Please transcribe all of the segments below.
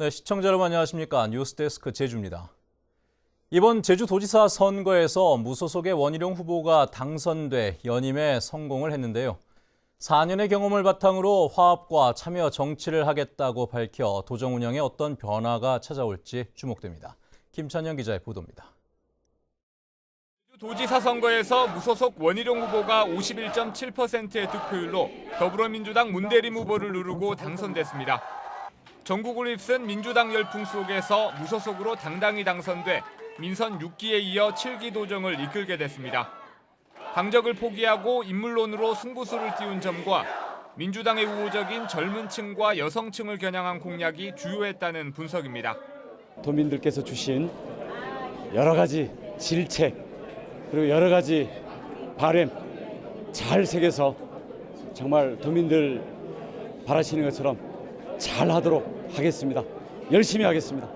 네, 시청자 여러분 안녕하십니까. 뉴스데스크 제주입니다. 이번 제주도지사 선거에서 무소속의 원희룡 후보가 당선돼 연임에 성공을 했는데요. 4년의 경험을 바탕으로 화합과 참여 정치를 하겠다고 밝혀 도정 운영에 어떤 변화가 찾아올지 주목됩니다. 김찬영 기자의 보도입니다. 도지사 선거에서 무소속 원희룡 후보가 51.7%의 득표율로 더불어민주당 문대림 후보를 누르고 당선됐습니다. 전국을 휩쓴 민주당 열풍 속에서 무소속으로 당당히 당선돼 민선 6기에 이어 7기 도정을 이끌게 됐습니다. 당적을 포기하고 인물론으로 승부수를 띄운 점과 민주당의 우호적인 젊은 층과 여성층을 겨냥한 공약이 주요했다는 분석입니다. 도민들께서 주신 여러 가지 질책 그리고 여러 가지 바람 잘 새겨서 정말 도민들 바라시는 것처럼 잘 하도록 하겠습니다. 열심히 하겠습니다.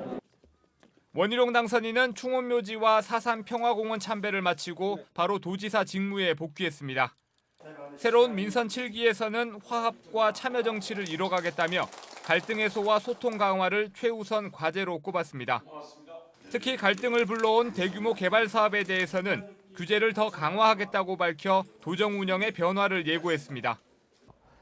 원희룡 당선인은 충원묘지와 사산 평화공원 참배를 마치고 바로 도지사 직무에 복귀했습니다. 새로운 민선 7기에서는 화합과 참여 정치를 이뤄가겠다며 갈등 해소와 소통 강화를 최우선 과제로 꼽았습니다. 특히 갈등을 불러온 대규모 개발 사업에 대해서는 규제를 더 강화하겠다고 밝혀 도정 운영의 변화를 예고했습니다.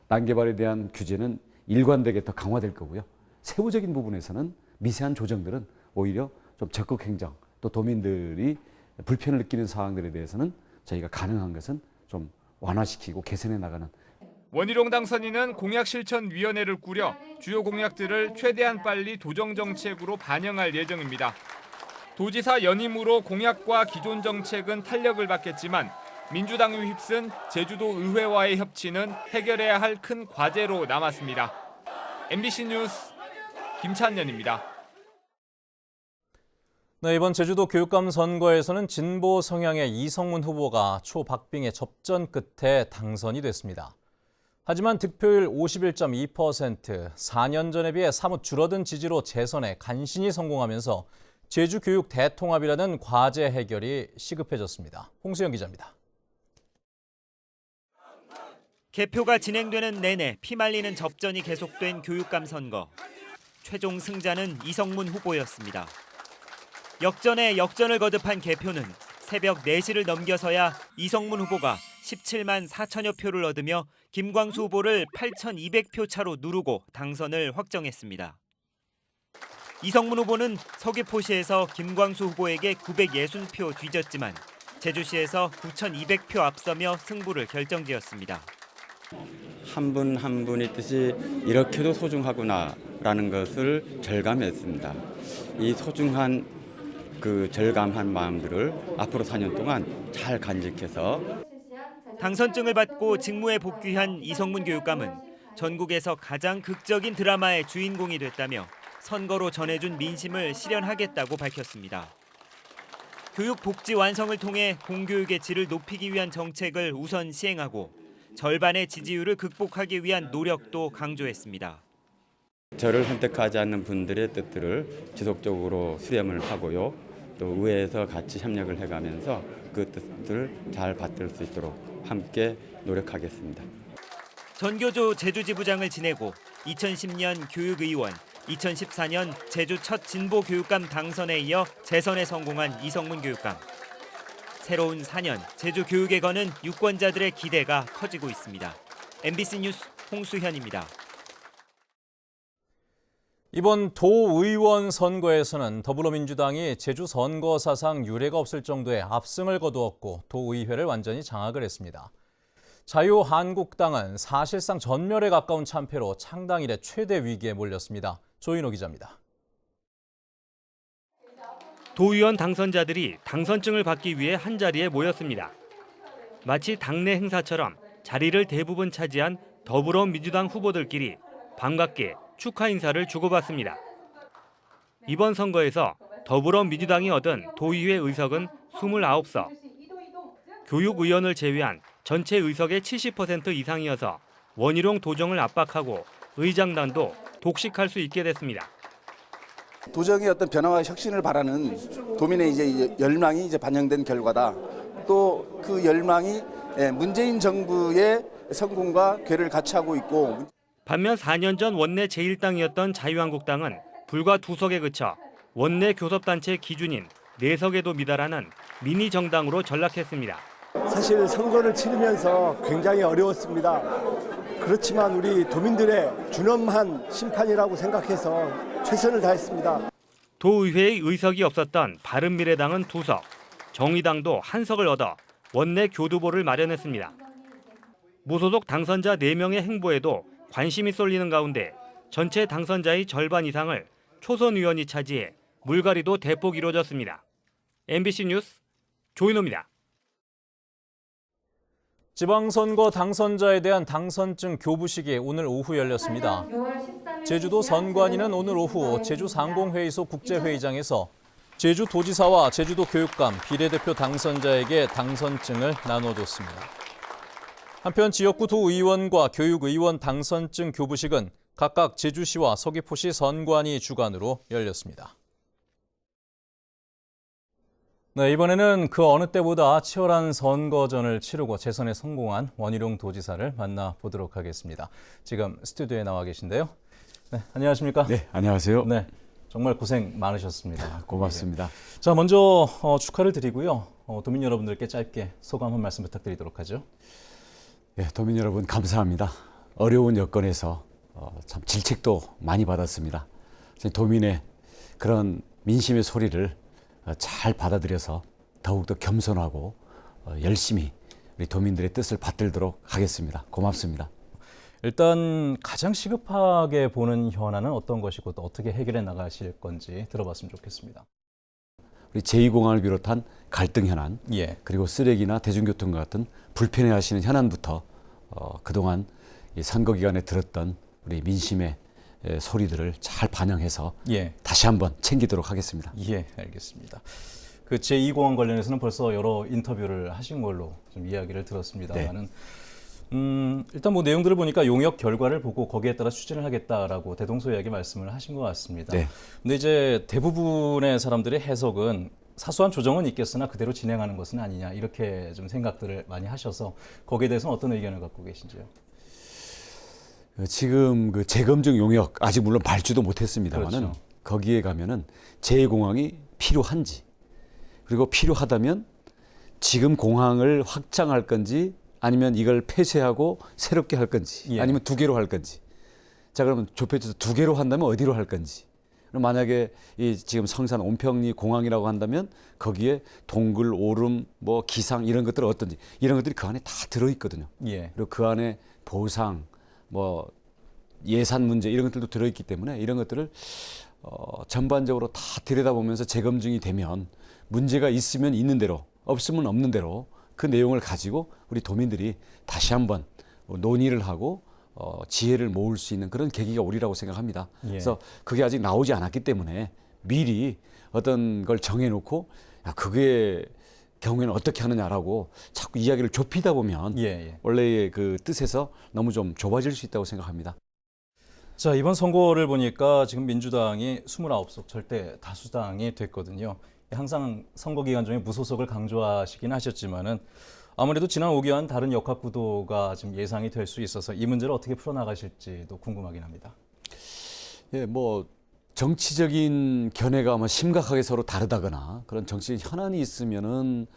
난개발에 대한 규제는 일관되게 더 강화될 거고요. 세부적인 부분에서는 미세한 조정들은 오히려 좀 적극 행정, 또 도민들이 불편을 느끼는 사항들에 대해서는 저희가 가능한 것은 좀 완화시키고 개선해 나가는. 원희룡 당선인은 공약실천위원회를 꾸려 주요 공약들을 최대한 빨리 도정 정책으로 반영할 예정입니다. 도지사 연임으로 공약과 기존 정책은 탄력을 받겠지만 민주당이 휩쓴 제주도 의회와의 협치는 해결해야 할 큰 과제로 남았습니다. MBC 뉴스 김찬년입니다. 네, 이번 제주도 교육감 선거에서는 진보 성향의 이성문 후보가 초박빙의 접전 끝에 당선이 됐습니다. 하지만 득표율 51.2%, 4년 전에 비해 사뭇 줄어든 지지로 재선에 간신히 성공하면서 제주교육 대통합이라는 과제 해결이 시급해졌습니다. 홍수영 기자입니다. 개표가 진행되는 내내 피말리는 접전이 계속된 교육감 선거. 최종 승자는 이성문 후보였습니다. 역전에 역전을 거듭한 개표는 새벽 4시를 넘겨서야 이성문 후보가 17만 4천여 표를 얻으며 김광수 후보를 8,200표 차로 누르고 당선을 확정했습니다. 이성문 후보는 서귀포시에서 김광수 후보에게 960표 뒤졌지만 제주시에서 9,200표 앞서며 승부를 결정지었습니다. 한 분 한 분의 뜻이 이렇게도 소중하구나라는 것을 절감했습니다. 이 소중한 절감한 마음들을 앞으로 4년 동안 잘 간직해서 당선증을 받고 직무에 복귀한 이성문 교육감은 전국에서 가장 극적인 드라마의 주인공이 됐다며 선거로 전해준 민심을 실현하겠다고 밝혔습니다. 교육 복지 완성을 통해 공교육의 질을 높이기 위한 정책을 우선 시행하고 절반의 지지율을 극복하기 위한 노력도 강조했습니다. 저를 선택하지 않는 분들의 뜻들을 지속적으로 수렴을 하고요. 또 의회에서 같이 협력을 해가면서 그 뜻을 잘 받들 수 있도록 함께 노력하겠습니다. 전교조 제주지부장을 지내고 2010년 교육의원, 2014년 제주 첫 진보 교육감 당선에 이어 재선에 성공한 이성문 교육감. 새로운 4년 제주 교육에 거는 유권자들의 기대가 커지고 있습니다. MBC 뉴스 홍수현입니다. 이번 도의원 선거에서는 더불어민주당이 제주 선거 사상 유례가 없을 정도의 압승을 거두었고 도의회를 완전히 장악을 했습니다. 자유한국당은 사실상 전멸에 가까운 참패로 창당 이래 최대 위기에 몰렸습니다. 조인호 기자입니다. 도의원 당선자들이 당선증을 받기 위해 한자리에 모였습니다. 마치 당내 행사처럼 자리를 대부분 차지한 더불어민주당 후보들끼리 반갑게 축하 인사를 주고받습니다. 이번 선거에서 더불어민주당이 얻은 도의회 의석은 29석. 교육의원을 제외한 전체 의석의 70% 이상이어서 원희룡 도정을 압박하고 의장단도 독식할 수 있게 됐습니다. 도정의 어떤 변화와 혁신을 바라는 도민의 이제 열망이 이제 반영된 결과다. 또 그 열망이 문재인 정부의 성공과 궤를 같이 하고 있고. 반면 4년 전 원내 제1당이었던 자유한국당은 불과 2석에 그쳐 원내 교섭단체 기준인 4석에도 미달하는 미니 정당으로 전락했습니다. 사실 선거를 치르면서 굉장히 어려웠습니다. 그렇지만 우리 도민들의 준엄한 심판이라고 생각해서 최선을 다했습니다. 도의회의 의석이 없었던 바른미래당은 2석, 정의당도 1석을 얻어 원내 교두보를 마련했습니다. 무소속 당선자 4명의 행보에도 관심이 쏠리는 가운데 전체 당선자의 절반 이상을 초선 의원이 차지해 물갈이도 대폭 이루어졌습니다. MBC 뉴스 조인호입니다. 지방선거 당선자에 대한 당선증 교부식이 오늘 오후 열렸습니다. 제주도 선관위는 오늘 오후 제주 상공회의소 국제회의장에서 제주도지사와 제주도 교육감, 비례대표 당선자에게 당선증을 나눠줬습니다. 한편 지역구 도의원과 교육의원 당선증 교부식은 각각 제주시와 서귀포시 선관위 주관으로 열렸습니다. 네, 이번에는 그 어느 때보다 치열한 선거전을 치르고 재선에 성공한 원희룡 도지사를 만나보도록 하겠습니다. 지금 스튜디오에 나와 계신데요. 네, 안녕하십니까? 네, 안녕하세요. 네, 정말 고생 많으셨습니다. 고맙습니다. 자, 먼저 축하를 드리고요. 도민 여러분들께 짧게 소감 한 말씀 부탁드리도록 하죠. 네, 도민 여러분 감사합니다. 어려운 여건에서 참 질책도 많이 받았습니다. 도민의 그런 민심의 소리를 잘 받아들여서 더욱더 겸손하고 열심히 우리 도민들의 뜻을 받들도록 하겠습니다. 고맙습니다. 일단 가장 시급하게 보는 현안은 어떤 것이고 또 어떻게 해결해 나가실 건지 들어봤으면 좋겠습니다. 우리 제2공항을 비롯한 갈등 현안, 예. 그리고 쓰레기나 대중교통과 같은 불편해하시는 현안부터 그동안 이 선거 기간에 들었던 우리 민심의 소리들을 잘 반영해서 예. 다시 한번 챙기도록 하겠습니다. 예, 알겠습니다. 그 제2공항 관련해서는 벌써 여러 인터뷰를 하신 걸로 좀 이야기를 들었습니다만은 일단 뭐 내용들을 보니까 용역 결과를 보고 거기에 따라 추진을 하겠다라고 대동소이하게 말씀을 하신 것 같습니다. 네. 근데 이제 대부분의 사람들의 해석은 사소한 조정은 있겠으나 그대로 진행하는 것은 아니냐 이렇게 좀 생각들을 많이 하셔서 거기에 대해서는 어떤 의견을 갖고 계신지요? 지금 그 재검증 용역 아직 물론 밟지도 못했습니다만은 그렇죠. 거기에 가면은 제2공항이 필요한지 그리고 필요하다면 지금 공항을 확장할 건지 아니면 이걸 폐쇄하고 새롭게 할 건지 예. 아니면 2개로 할 건지 자 그러면 좁혀져서 2개로 한다면 어디로 할 건지 그럼 만약에 이 지금 성산 온평리 공항이라고 한다면 거기에 동굴, 오름, 뭐 기상 이런 것들은 어떤지 이런 것들이 그 안에 다 들어있거든요. 예. 그리고 그 안에 보상 뭐 예산 문제 이런 것들도 들어있기 때문에 이런 것들을 전반적으로 다 들여다보면서 재검증이 되면 문제가 있으면 있는 대로 없으면 없는 대로 그 내용을 가지고 우리 도민들이 다시 한번 논의를 하고 지혜를 모을 수 있는 그런 계기가 오리라고 생각합니다. 예. 그래서 그게 아직 나오지 않았기 때문에 미리 어떤 걸 정해놓고 야, 그게 경우에는 어떻게 하느냐라고 자꾸 이야기를 좁히다 보면 예. 원래의 그 뜻에서 너무 좀 좁아질 수 있다고 생각합니다. 자, 이번 선거를 보니까 지금 민주당이 29석 절대 다수당이 됐거든요. 항상 선거 기간 중에 무소속을 강조하시긴 하셨지만은 아무래도 지난 5개월 다른 역학 구도가 지금 예상이 될 수 있어서 이 문제를 어떻게 풀어나가실지도 궁금하긴 합니다. 예, 뭐 정치적인 견해가 뭐 심각하게 서로 다르다거나 그런 정치적 현안이 있으면은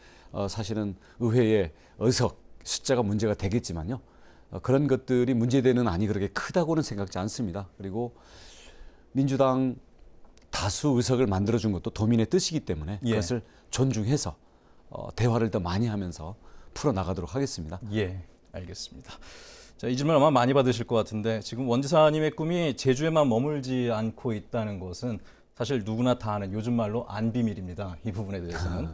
사실은 의회의 의석 숫자가 문제가 되겠지만요. 그런 것들이 문제되는 안이 그렇게 크다고는 생각지 않습니다. 그리고 민주당 다수 의석을 만들어준 것도 도민의 뜻이기 때문에 예. 그것을 존중해서 대화를 더 많이 하면서 풀어나가도록 하겠습니다. 예, 알겠습니다. 자, 이 질문 아마 많이 받으실 것 같은데 지금 원 지사님의 꿈이 제주에만 머물지 않고 있다는 것은 사실 누구나 다 아는 요즘 말로 안 비밀입니다. 이 부분에 대해서는.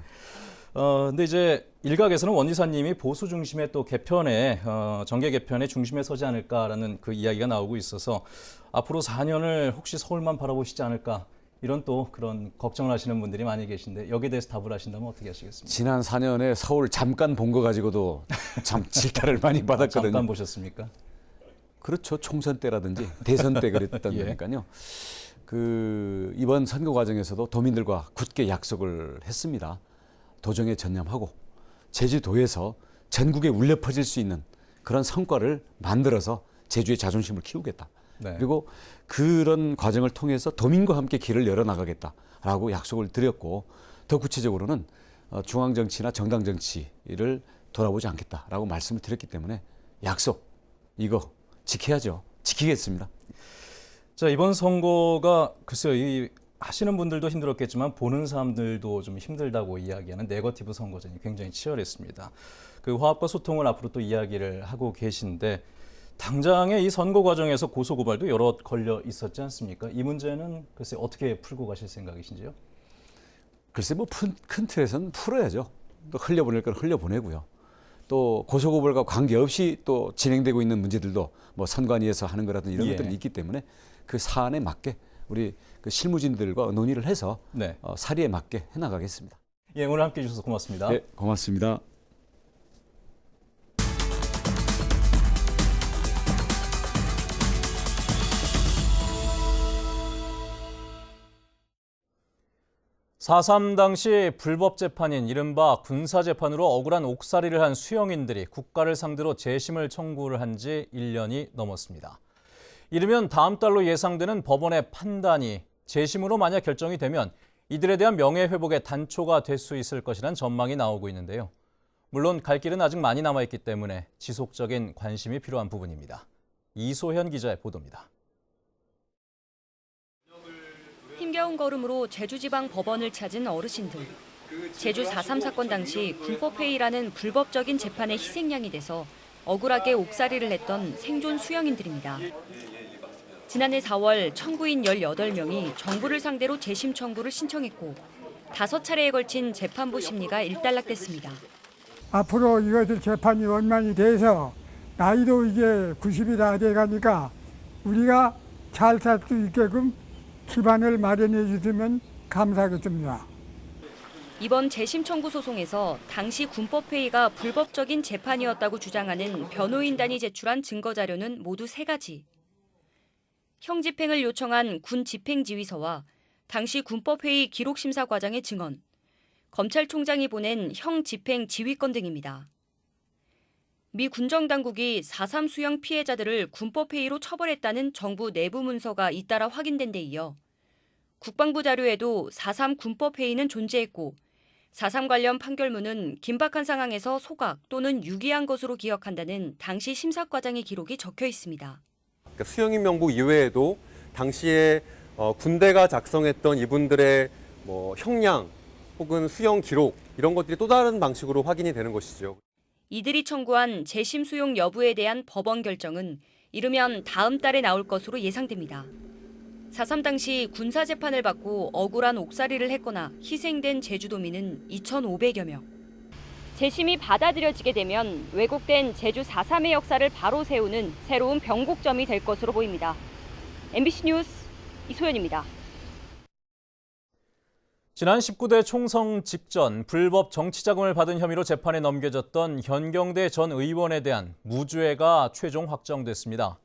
근데 이제 일각에서는 원 지사님이 보수 중심의 또 개편에 정계 개편의 중심에 서지 않을까라는 그 이야기가 나오고 있어서 앞으로 4년을 혹시 서울만 바라보시지 않을까 이런 또 그런 걱정을 하시는 분들이 많이 계신데 여기에 대해서 답을 하신다면 어떻게 하시겠습니까? 지난 4년에 서울 잠깐 본 거 가지고도 참 질타를 많이 받았거든요. 잠깐 보셨습니까? 그렇죠. 총선 때라든지 대선 때 그랬던 예. 거니까요. 그 이번 선거 과정에서도 도민들과 굳게 약속을 했습니다. 도정에 전념하고 제주도에서 전국에 울려 퍼질 수 있는 그런 성과를 만들어서 제주의 자존심을 키우겠다. 네. 그리고 그런 과정을 통해서 도민과 함께 길을 열어나가겠다라고 약속을 드렸고 더 구체적으로는 중앙정치나 정당 정치를 돌아보지 않겠다라고 말씀을 드렸기 때문에 약속 이거 지켜야죠. 지키겠습니다. 자, 이번 선거가 글쎄요, 이 하시는 분들도 힘들었겠지만 보는 사람들도 좀 힘들다고 이야기하는 네거티브 선거전이 굉장히 치열했습니다. 그 화합과 소통을 앞으로 또 이야기를 하고 계신데 당장의 이 선거 과정에서 고소고발도 여러 걸려 있었지 않습니까? 이 문제는 글쎄 어떻게 풀고 가실 생각이신지요? 글쎄 뭐 큰 틀에서는 풀어야죠. 또 흘려보낼 건 흘려보내고요. 또 고소고발과 관계없이 또 진행되고 있는 문제들도 뭐 선관위에서 하는 거라든지 이런 예. 것들이 있기 때문에 그 사안에 맞게 우리 그 실무진들과 논의를 해서 네. 사리에 맞게 해나가겠습니다. 예, 오늘 함께해 주셔서 고맙습니다. 네, 고맙습니다. (4.3) 당시 불법 재판인 이른바 군사재판으로 억울한 옥살이를 한 수용인들이 국가를 상대로 재심을 청구를 한 지 1년이 넘었습니다. 이르면 다음 달로 예상되는 법원의 판단이 재심으로 만약 결정이 되면 이들에 대한 명예회복의 단초가 될 수 있을 것이란 전망이 나오고 있는데요. 물론 갈 길은 아직 많이 남아있기 때문에 지속적인 관심이 필요한 부분입니다. 이소현 기자의 보도입니다. 힘겨운 걸음으로 제주지방법원을 찾은 어르신들. 제주 4.3 사건 당시 군법회의라는 불법적인 재판의 희생양이 돼서 억울하게 옥살이를 했던 생존 수용인들입니다. 지난해 4월 청구인 18명이 정부를 상대로 재심 청구를 신청했고 5차례에 걸친 재판부 심리가 일단락됐습니다. 앞으로 이것들 재판이 원만히 돼서 나이도 이제 90이 다 돼가니까 우리가 잘 살 수 있게끔 기반을 마련해 주시면 감사하겠습니다. 이번 재심 청구 소송에서 당시 군법회의가 불법적인 재판이었다고 주장하는 변호인단이 제출한 증거 자료는 모두 3가지. 형집행을 요청한 군 집행지휘서와 당시 군법회의 기록심사 과장의 증언, 검찰총장이 보낸 형집행 지휘권 등입니다. 미 군정당국이 4.3 수용 피해자들을 군법회의로 처벌했다는 정부 내부 문서가 잇따라 확인된 데 이어 국방부 자료에도 4.3 군법회의는 존재했고 4.3 관련 판결문은 긴박한 상황에서 소각 또는 유기한 것으로 기억한다는 당시 심사과장의 기록이 적혀 있습니다. 그러니까 수용인 명부 이외에도 당시에 군대가 작성했던 이분들의 형량 혹은 수용 기록 이런 것들이 또 다른 방식으로 확인이 되는 것이죠. 이들이 청구한 재심 수용 여부에 대한 법원 결정은 이르면 다음 달에 나올 것으로 예상됩니다. 4.3 당시 군사재판을 받고 억울한 옥살이를 했거나 희생된 제주도민은 2,500여 명. 재심이 받아들여지게 되면 왜곡된 제주 4.3의 역사를 바로 세우는 새로운 변곡점이 될 것으로 보입니다. MBC 뉴스 이소연입니다. 지난 19대 총선 직전 불법 정치자금을 받은 혐의로 재판에 넘겨졌던 현경대 전 의원에 대한 무죄가 최종 확정됐습니다.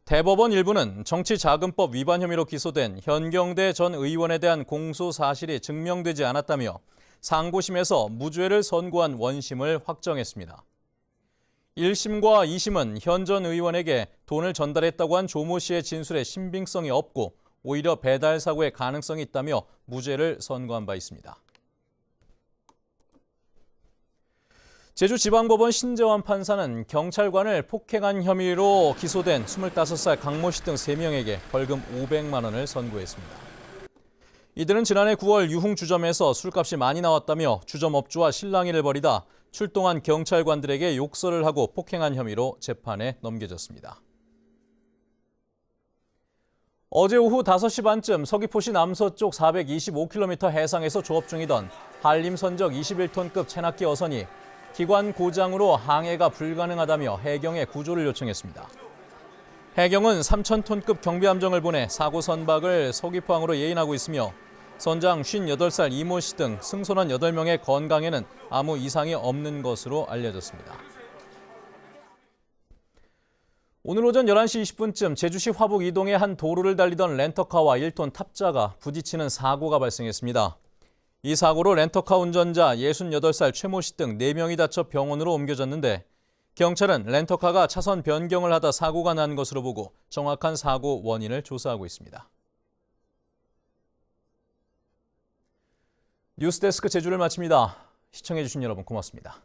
대법원 일부는 정치자금법 위반 혐의로 기소된 현경대 전 의원에 대한 공소 사실이 증명되지 않았다며 상고심에서 무죄를 선고한 원심을 확정했습니다. 1심과 2심은 현 전 의원에게 돈을 전달했다고 한 조모 씨의 진술에 신빙성이 없고 오히려 배달 사고의 가능성이 있다며 무죄를 선고한 바 있습니다. 제주지방법원 신재환 판사는 경찰관을 폭행한 혐의로 기소된 25살 강모 씨 등 3명에게 벌금 500만 원을 선고했습니다. 이들은 지난해 9월 유흥주점에서 술값이 많이 나왔다며 주점업주와 실랑이를 벌이다 출동한 경찰관들에게 욕설을 하고 폭행한 혐의로 재판에 넘겨졌습니다. 어제 오후 5시 반쯤 서귀포시 남서쪽 425km 해상에서 조업 중이던 한림선적 21톤급 체납기 어선이 기관 고장으로 항해가 불가능하다며 해경에 구조를 요청했습니다. 해경은 3,000톤급 경비함정을 보내 사고 선박을 서귀포항으로 예인하고 있으며 선장 58살 이모 씨 등 승선원 8명의 건강에는 아무 이상이 없는 것으로 알려졌습니다. 오늘 오전 11시 20분쯤 제주시 화북 이동의 한 도로를 달리던 렌터카와 1톤 탑자가 부딪히는 사고가 발생했습니다. 이 사고로 렌터카 운전자 68살 최모 씨 등 4명이 다쳐 병원으로 옮겨졌는데 경찰은 렌터카가 차선 변경을 하다 사고가 난 것으로 보고 정확한 사고 원인을 조사하고 있습니다. 뉴스데스크 제주를 마칩니다. 시청해주신 여러분 고맙습니다.